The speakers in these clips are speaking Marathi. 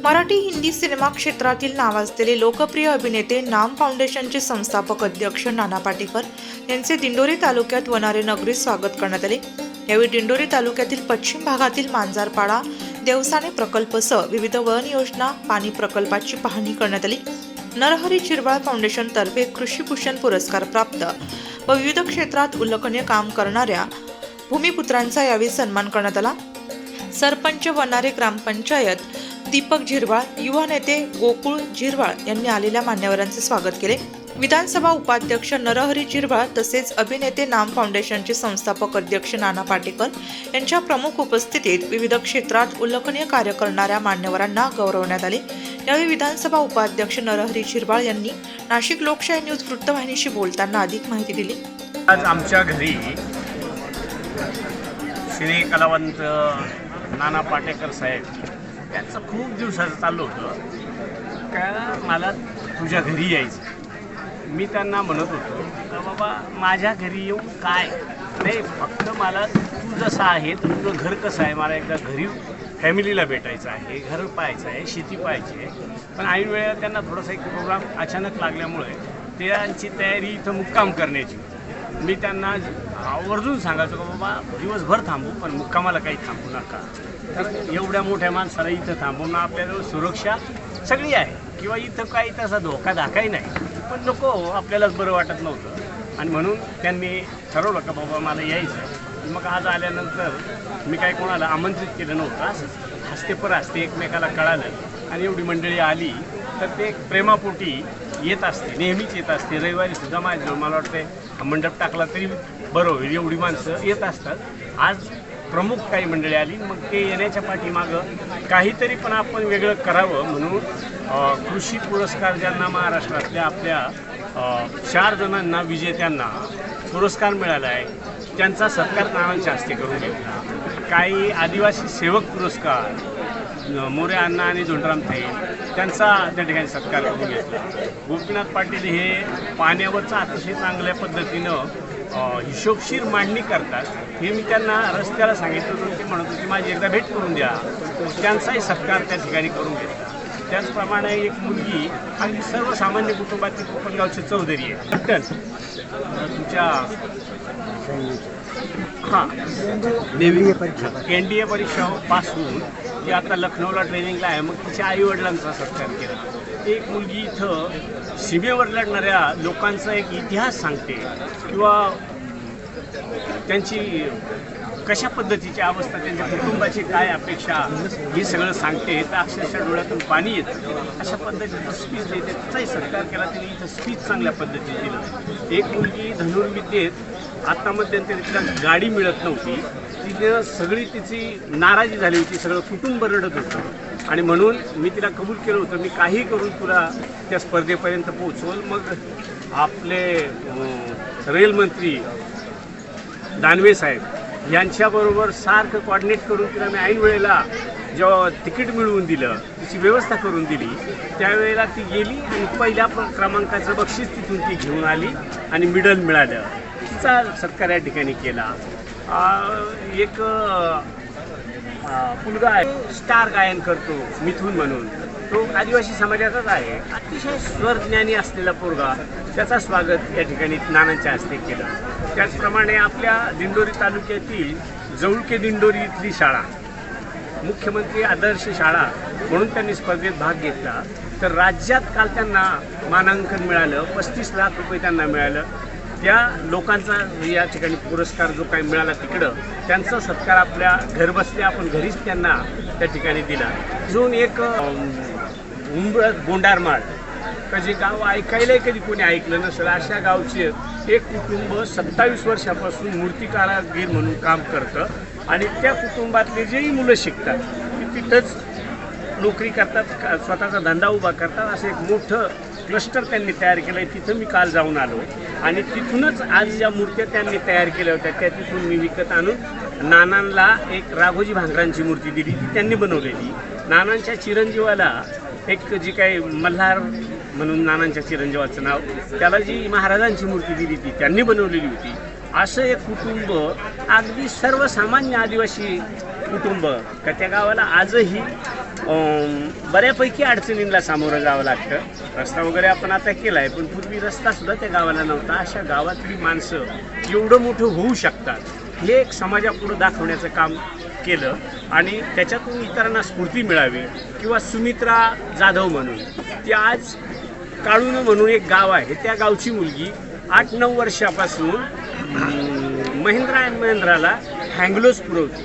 मराठी हिंदी सिनेमा क्षेत्रातील नावाजलेले लोकप्रिय अभिनेते नाम फाउंडेशनचे संस्थापक अध्यक्ष नाना पाटेकर यांचे दिंडोरी तालुक्यात वनारे नगरीत स्वागत करण्यात आले। यावेळी दिंडोरी तालुक्यातील पश्चिम भागातील मांजारपाडा देवसाने प्रकल्पसह विविध वन योजना पाणी प्रकल्पाची पाहणी करण्यात आली। नरहरी झिरवाळ फाउंडेशन तर्फे कृषीभूषण पुरस्कार प्राप्त व विविध क्षेत्रात उल्लेखनीय काम करणाऱ्या भूमिपुत्रांचा यावेळी सन्मान करण्यात आला। सरपंच वनारे ग्रामपंचायत दीपक झिरवाळ, युवा नेते गोकुळ झिरवाळ यांनी आलेल्या मान्यवरांचे स्वागत केले। विधानसभा उपाध्यक्ष नरहरी झिरवाळ तसेच अभिनेते नाम फाउंडेशनचे संस्थापक अध्यक्ष नाना पाटेकर यांच्या प्रमुख उपस्थितीत विविध क्षेत्रात उल्लेखनीय कार्य करणाऱ्या मान्यवरांना गौरवण्यात आले। यावेळी विधानसभा उपाध्यक्ष नरहरी झिरवाळ यांनी नाशिक लोकशाही न्यूज वृत्तवाहिनीशी बोलताना अधिक माहिती दिली। आज आमच्या घरी सिने कलावंत नाना पाटेकर साहेब त्यांचं खूप दिवसाचं चालू होतं का मला तुझ्या घरी यायचं। मी त्यांना म्हणत होतो का बाबा माझ्या घरी येऊन काय नाही, फक्त मला तू जसं आहे तुझं घर कसं आहे, मला एकदा घरी फॅमिलीला भेटायचं आहे, घर पाहायचं आहे, शेती पाहायची आहे। पण ऐन वेळेला त्यांना थोडासा एक प्रोग्राम अचानक लागल्यामुळे त्यांची तयारी इथं मुक्काम करण्याची। मी त्यांना आवर्जून सांगायचो का बाबा दिवसभर थांबू पण मुक्कामाला काही थांबू नका, कारण एवढ्या मोठ्या माणसाला इथं थांबवणं आपल्याजवळ सुरक्षा सगळी आहे किंवा इथं काही तसा धोकादायकही नाही, पण नको आपल्यालाच बरं वाटत नव्हतं आणि म्हणून त्यांनी ठरवलं का बाबा मला यायचं। मग आज आल्यानंतर मी काही कोणाला आमंत्रित केलं नव्हतं, असंच हस्ते पर हस्ते एकमेकाला कळालं आणि एवढी मंडळी आली तर ते प्रेमापोटी येत असते, नेहमीच येत असते। रविवारी सुद्धा माझ्याजवळ मला वाटते मंडप टाकला तरी बरं होईल, एवढी माणसं येत असतात। आज प्रमुख काही मंडळी आली, मग ते येण्याच्या पाठीमागं काहीतरी पण आपण वेगळं करावं म्हणून कृषी पुरस्कार ज्यांना महाराष्ट्रातल्या आपल्या 4 जणांना विजेत्यांना पुरस्कार मिळाला आहे त्यांचा सत्कार नानांच्या हस्ते करून घेतला। काही आदिवासी सेवक पुरस्कार मोरे अण्णा आणि धोंडराम ताई त्यांचा त्या ठिकाणी सत्कार करून घेतला। गोपीनाथ पाटील हे पाण्यावरचा अतिशय चांगल्या पद्धतीनं हिशोबशीर मांडणी करतात, हे मी त्यांना रस्त्याला सांगितलं होतं। ते म्हणत होते माझी एकदा भेट करून द्या, त्यांचाही सत्कार त्या ठिकाणी करून घेतला। त्याचप्रमाणे एक मुलगी अगदी सर्वसामान्य कुटुंबातील कोपरगावची चौधरी आहे, पट्टण तुमच्या NDA परीक्षा पास होऊन जी आता लखनौला ट्रेनिंगला आहे, मग तिच्या आईवडिलांचा सत्कार केला। एक मुलगी इथं सीमेवर लढणाऱ्या लोकांचा एक इतिहास सांगते किंवा त्यांची कशा पद्धतीची अवस्था, त्यांच्या कुटुंबाची काय अपेक्षा हे सगळं सांगते, तर अक्षरशः डोळ्यातून पाणी येतं। अशा पद्धतीचं स्पीच देते, त्याचाही सत्कार केला त्यांनी, इथं स्पीच चांगल्या पद्धतीने दिलं। एक मुलगी धनुर्विद्येत आता मध्यंतरी तिला गाडी मिळत नव्हती, तिने सगळी तिची नाराजी झाली होती, सगळं कुटुंब रडत होतं आणि म्हणून मी तिला कबूल केलं होतं मी काही करून तुला त्या स्पर्धेपर्यंत पोहोचवल। मग आपले रेलमंत्री दानवे साहेब यांच्याबरोबर सारखं कॉर्डिनेट करून तिला मी ऐन वेळेला जेव्हा तिकीट मिळवून दिलं, तिची व्यवस्था करून दिली, त्यावेळेला ती गेली आणि पहिल्या क्रमांकाचं बक्षीस तिथून ती घेऊन आली आणि मेडल मिळालं। तिचा सत्कार या ठिकाणी केला। एक मुलगा आहे स्टार गायन करतो मिथून म्हणून, तो आदिवासी समाजाचाच आहे, अतिशय स्वरज्ञानी असलेला पोरगा, त्याचा स्वागत या ठिकाणी नानांच्या हस्ते केलं। त्याचप्रमाणे आपल्या दिंडोरी तालुक्यातील जवळके दिंडोरी इथली शाळा मुख्यमंत्री आदर्श शाळा म्हणून त्यांनी स्पर्धेत भाग घेतला, तर राज्यात काल त्यांना मानांकन मिळालं, 35 लाख रुपये त्यांना मिळालं। त्या लोकांचा या ठिकाणी पुरस्कार जो काही मिळाला तिकडं त्यांचा सत्कार आपल्या घरबसल्या आपण घरीच त्यांना त्या ठिकाणी दिला। अजून एक उंबरत गोंडारमाळ का जे गाव ऐकायलाही कधी कोणी ऐकलं नसेल, अशा गावचे एक कुटुंब 27 वर्षापासून मूर्तिकारागीर म्हणून काम करतं आणि त्या कुटुंबातले जेही मुलं शिकतात ते तिथंच नोकरी करतात, स्वतःचा धंदा उभा करतात। असं एक मोठं क्लस्टर त्यांनी तयार केलं आहे, तिथं मी काल जाऊन आलो आणि तिथूनच आज ज्या मूर्त्या त्यांनी तयार केल्या होत्या त्या तिथून मी विकत आणून नानांना एक राघोजी भांगरांची मूर्ती दिली, ती त्यांनी बनवलेली। नानांच्या चिरंजीवाला एक जी काही मल्हार म्हणून नानांच्या चिरंजीवाचं नाव, त्याला जी महाराजांची मूर्ती दिली ती त्यांनी बनवलेली होती। असं एक कुटुंब अगदी सर्वसामान्य आदिवासी कुटुंब का त्या गावाला आजही बऱ्यापैकी अडचणींना सामोरं जावं लागतं. रस्ता वगैरे आपण आता केला आहे, पण पूर्वी रस्तासुद्धा त्या गावाला नव्हता. अशा गावातली माणसं एवढं मोठं होऊ शकतात हे एक समाजापुढं दाखवण्याचं काम केलं आणि त्याच्यातून इतरांना स्फूर्ती मिळावी. किंवा सुमित्रा जाधव म्हणून ती आज काळून म्हणून एक गाव आहे, त्या गावची मुलगी 8-9 वर्षापासून महिंद्रा अँड महिंद्राला हँगलोज पुरवते.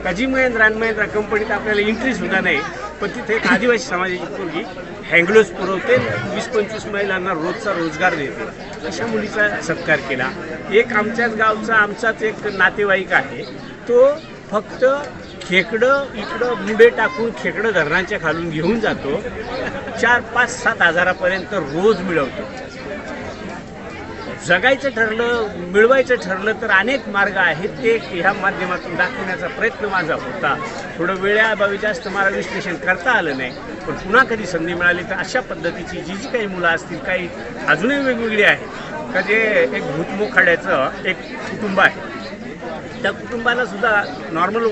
काजी महिंद्रा अँड महिंद्रा कंपनीत आपल्याला एंट्रीसुद्धा नाही, पण तिथे एक आदिवासी समाजाची मुलगी हँगलोज पुरवते, 20-25 महिलांना रोजचा रोजगार देते. अशा मुलीचा सत्कार केला. एक आमच्याच गावचा आमचाच एक नातेवाईक आहे, तो फक्त खेकडं इकडं मुंडे टाकून खेकडं धरणाच्या खालून घेऊन जातो, 4-5-7 हजारापर्यंत रोज मिळवतो. जगायचं ठरलं, मिळवायचं ठरलं तर अनेक मार्ग आहेत, ते ह्या माध्यमातून दाखवण्याचा प्रयत्न माझा होता. थोडं वेळाअभावी जास्त मला विश्लेषण करता आलं नाही, पण पुन्हा कधी संधी मिळाली तर अशा पद्धतीची जी काही मुलं असतील, काही अजूनही वेगवेगळी आहेत का, जे एक भूतमोखाड्याचं एक कुटुंब आहे, त्या कुटुंबाला सुद्धा नॉर्मल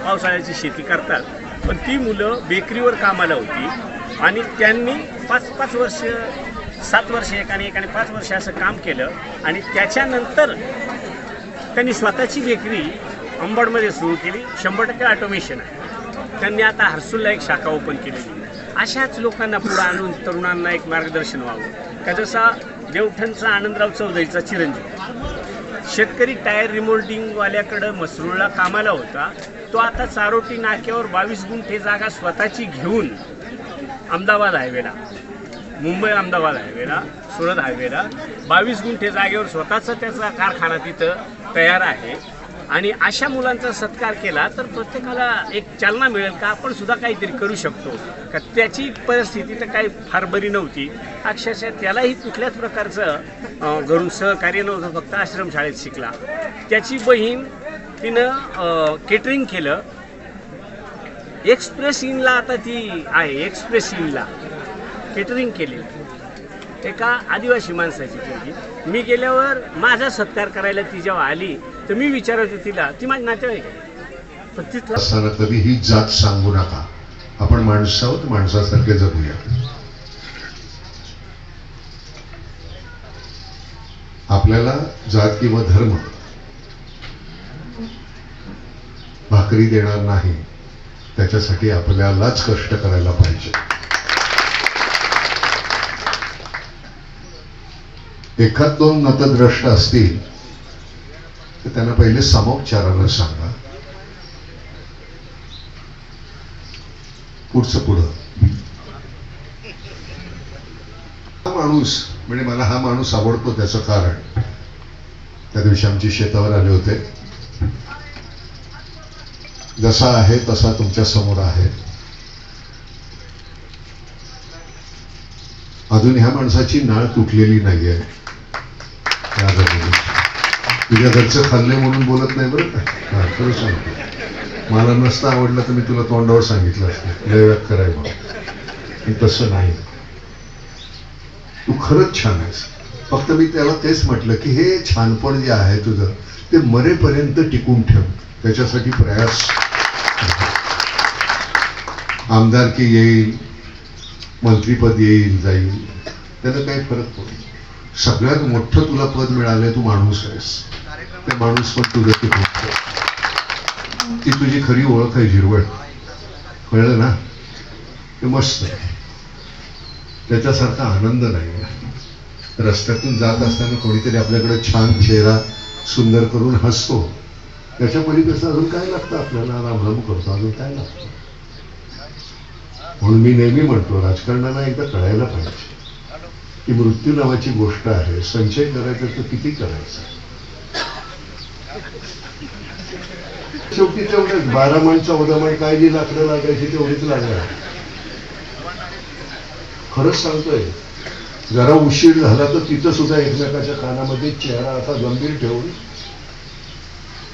पावसाळ्याची शेती करतात, पण ती मुलं बेकरीवर कामाला होती आणि त्यांनी 5-5 वर्ष, 7 वर्ष एकाने 5 वर्ष असं काम केलं आणि त्याच्यानंतर त्यांनी स्वतःची बेकरी अंबडमध्ये सुरू केली. 100% ऑटोमेशन आहे. त्यांनी आता हर्सूलला एक शाखा ओपन केलेली. अशाच लोकांना पुढं आणून तरुणांना एक मार्गदर्शन व्हावं का, जसा देवठणचा आनंदराव चौधरीचा चिरंजीव शेतकरी टायर रिमोल्डिंगवाल्याकडं मसरूळला कामाला होता, तो आता चारोटी नाक्यावर 22 गुंठे जागा स्वतःची घेऊन अहमदाबाद हायवेला, मुंबई अहमदाबाद हायवेला, सुरत हायवेला 22 गुंठे जागेवर स्वतःचा त्याचा कारखाना तिथं तयार आहे. आणि अशा मुलांचा सत्कार केला तर प्रत्येकाला एक चालना मिळेल का आपण सुद्धा काहीतरी करू शकतो का. त्याची परिस्थिती तर काही फार बरी नव्हती, अक्षरशः त्यालाही कुठल्याच प्रकारचं घरून सहकार्य नव्हतं, फक्त आश्रमशाळेत शिकला. त्याची बहीण तिनं केटरिंग केलं. एक्सप्रेस इनला आता ती आहे, एक्सप्रेस इनला केटरिंग केली एका आदिवासी माणसाची पोरगी. मी गेल्यावर माझा सत्कार करायला ती जेव्हा आली तर मी विचारतो तिला, ती माझी नातेवाईक आहे, पण तिथला असताना कधीही जात सांगू नका. आपण माणसं आहोत, माणसासारखे जगूया. आपल्याला जात किंवा धर्म भाकरी देणार नाही, त्याच्यासाठी आपल्यालाच कष्ट करायला पाहिजे. एखाद 2 नतद्रष्ट असतील तर त्यांना पहिले समोपचारानं सांगा, पुढं. हा माणूस म्हणजे मला हा माणूस आवडतो त्याचं कारण, त्या दिवशी आमची शेतावर आले होते, जसा आहे तसा तुमच्या समोर आहे. अजून ह्या माणसाची नाळ तुटलेली नाहीये. तुझ्या घरचं खाल्ले म्हणून बोलत नाही बरं का, खरं सांगतो. मला नसतं आवडलं तर मी तुला तोंडावर सांगितलं असतं लय व्यक्त कराय म्हणून. तसं नाही, तू खरंच छान आहेस. फक्त मी त्याला तेच म्हटलं की हे छानपण जे आहे तुझं ते मरेपर्यंत टिकून ठेव, त्याच्यासाठी प्रयास. आमदारकी येईल, मंत्रीपद येईल जाईल, त्याला काही फरक पडतो. सगळ्यात मोठं तुला पद मिळालंय, तू माणूस आहेस. ते माणूस पण तुझं टिकून ठेव. ती तुझी खरी ओळख आहे झिरवळ, कळलं ना. ते मस्त, त्याच्यासारखा आनंद नाही. रस्त्यातून जात असताना कोणीतरी आपल्याकडे छान चेहरा सुंदर करून हसतो, त्याच्या पलीकडचं अजून काय लागतं आपल्याला. रामराम करतो, अजून काय लागतं. म्हणून मी नेहमी म्हणतो, राजकारणाला एकदा कळायला पाहिजे की मृत्यू नावाची गोष्ट आहे. संचय करायचा तर किती करायचा. शेवटी तेवढंच 12 माण 14 माण काय जी लाकडं लागायची तेवढीच लागणार. खरंच सांगतोय, जरा उशीर झाला तर तिथं सुद्धा एकमेकाच्या कानामध्ये चेहरा असा गंभीर ठेवून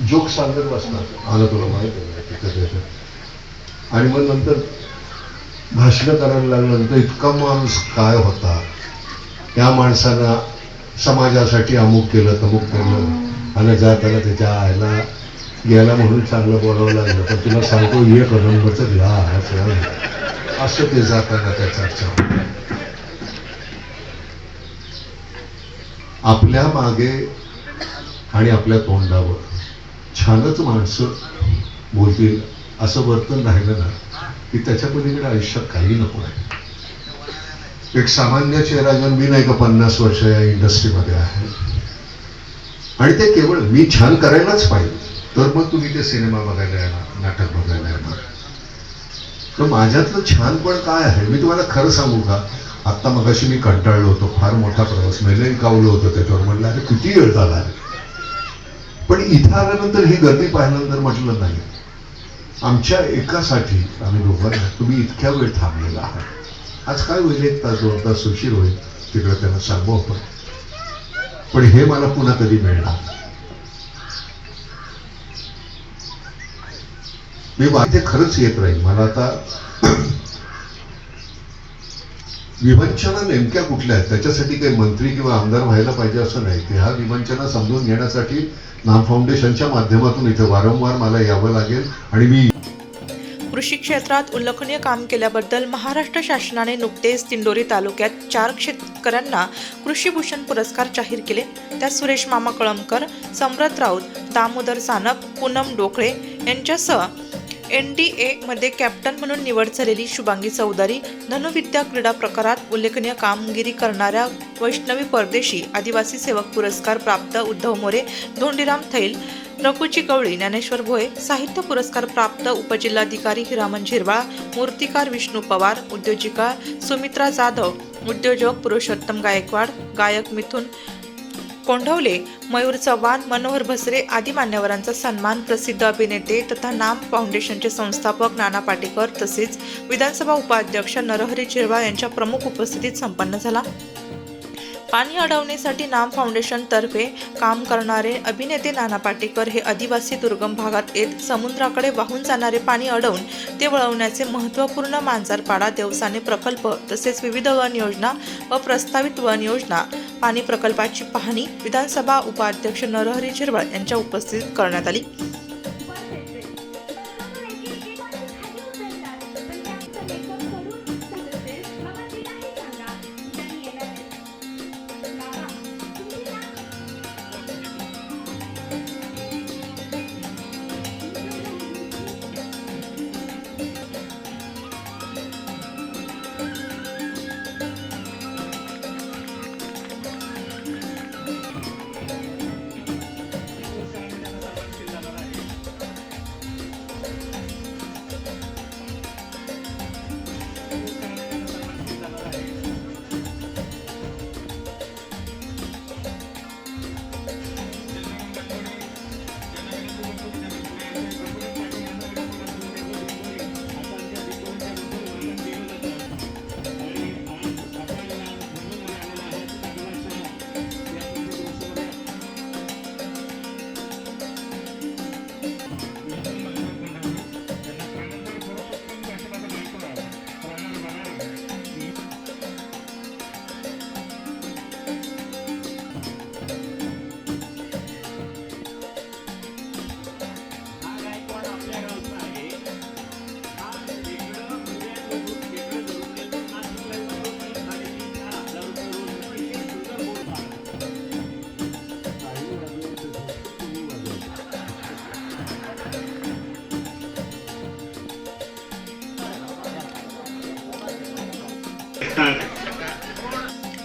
जोक सांगत बसणार. आलं तुला माहित आहे तिथं. आणि मग नंतर भाषण करायला लागल्यानंतर इतका माणूस काय होता, या माणसानं समाजासाठी अमुक केलं तमुक केलं, आणि जाताना त्याच्या आईला गेला म्हणून चांगलं बोलावं लागलं, तर तुला सांगतो एक नंबरचं ग्लास असं ते जाताना त्या चर्चा. आपल्या मागे आणि आपल्या तोंडावर छानच माणसं बोलतील असं वर्तन राहिलं ना की त्याच्या पलीकडे आयुष्यात काही नको आहे. एक सामान्य चेहरा घेऊन मी नाही का 50 वर्ष या इंडस्ट्रीमध्ये आहे आणि ते केवळ मी छान करायलाच पाहिजे तर मग तुम्ही ते सिनेमा बघायला येणार, नाटक बघायला येणार. तर माझ्यातलं छानपण काय आहे मी तुम्हाला खरं सांगू का, आत्ता मगाशी मी कंटाळलो होतो, फार मोठा प्रवास मेलेन कावलं होतं, त्याच्यावर म्हटलं अरे किती वेळ झाला. पण इथं आल्यानंतर ही गर्दी पाहिल्यानंतर म्हटलं नाही, आमच्या एकासाठी आम्ही दोघांना तुम्ही इतक्या वेळ थांबलेला आहात. आज काय होईल, 1 तास 2 तास उशीर होईल, तिकडे त्यांना सांगू आपण, पण हे मला पुन्हा कधी मिळणार. मी वाटे खरंच येत राहील. मला आता विवंचना नेमक्या कुठल्या आहेत त्याच्यासाठी काही मंत्री किंवा आमदार व्हायला पाहिजे असं नाही. की ह्या विवंचना समजून घेण्यासाठी नाम फाउंडेशनच्या माध्यमातून इथे वारंवार मला यावं लागेल. आणि मी कृषी क्षेत्रात उल्लेखनीय काम केल्याबद्दल महाराष्ट्र शासनाने नुकतेच दिंडोरी तालुक्यात 4 शेतकऱ्यांना कृषीभूषण पुरस्कार जाहीर केले. त्यात सुरेश मामा कळमकर, सम्राट राऊत, दामोदर सानप, पूनम डोकळे यांच्यासह NDA मध्ये कॅप्टन म्हणून निवड झालेली शुभांगी चौधरी, धनुविद्या क्रीडा प्रकारात उल्लेखनीय कामगिरी करणाऱ्या वैष्णवी परदेशी, आदिवासी सेवक पुरस्कार प्राप्त उद्धव मोरे, धोंडीराम थैल, रघुजी गवळी, ज्ञानेश्वर भोये, साहित्य पुरस्कार प्राप्त उपजिल्हाधिकारी हिरामन झिरवाळ, मूर्तिकार विष्णू पवार, उद्योजिका सुमित्रा जाधव, उद्योजक पुरुषोत्तम गायकवाड, गायक मिथुन कोंढवले, मयूर चव्हाण, मनोहर भसरे आदी मान्यवरांचा सन्मान प्रसिद्ध अभिनेते तथा नाम फाउंडेशनचे संस्थापक नाना पाटेकर तसेच विधानसभा उपाध्यक्ष नरहरी झिरवाळ यांच्या प्रमुख उपस्थितीत संपन्न झाला. पाणी अडवण्यासाठी नाम फाउंडेशन तर्फे काम करणारे अभिनेते नाना पाटेकर हे आदिवासी दुर्गम भागात येत समुद्राकडे वाहून जाणारे पाणी अडवून ते वळवण्याचे महत्त्वपूर्ण मांजरपाडा देवसाने प्रकल्प तसेच विविध वन योजना व प्रस्तावित वन योजना पाणी प्रकल्पाची पाहणी विधानसभा उपाध्यक्ष नरहरी झिरवाळ यांच्या उपस्थितीत करण्यात आली.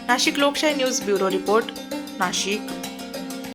नाशिक लोकशाही न्यूज ब्युरो रिपोर्ट, नाशिक.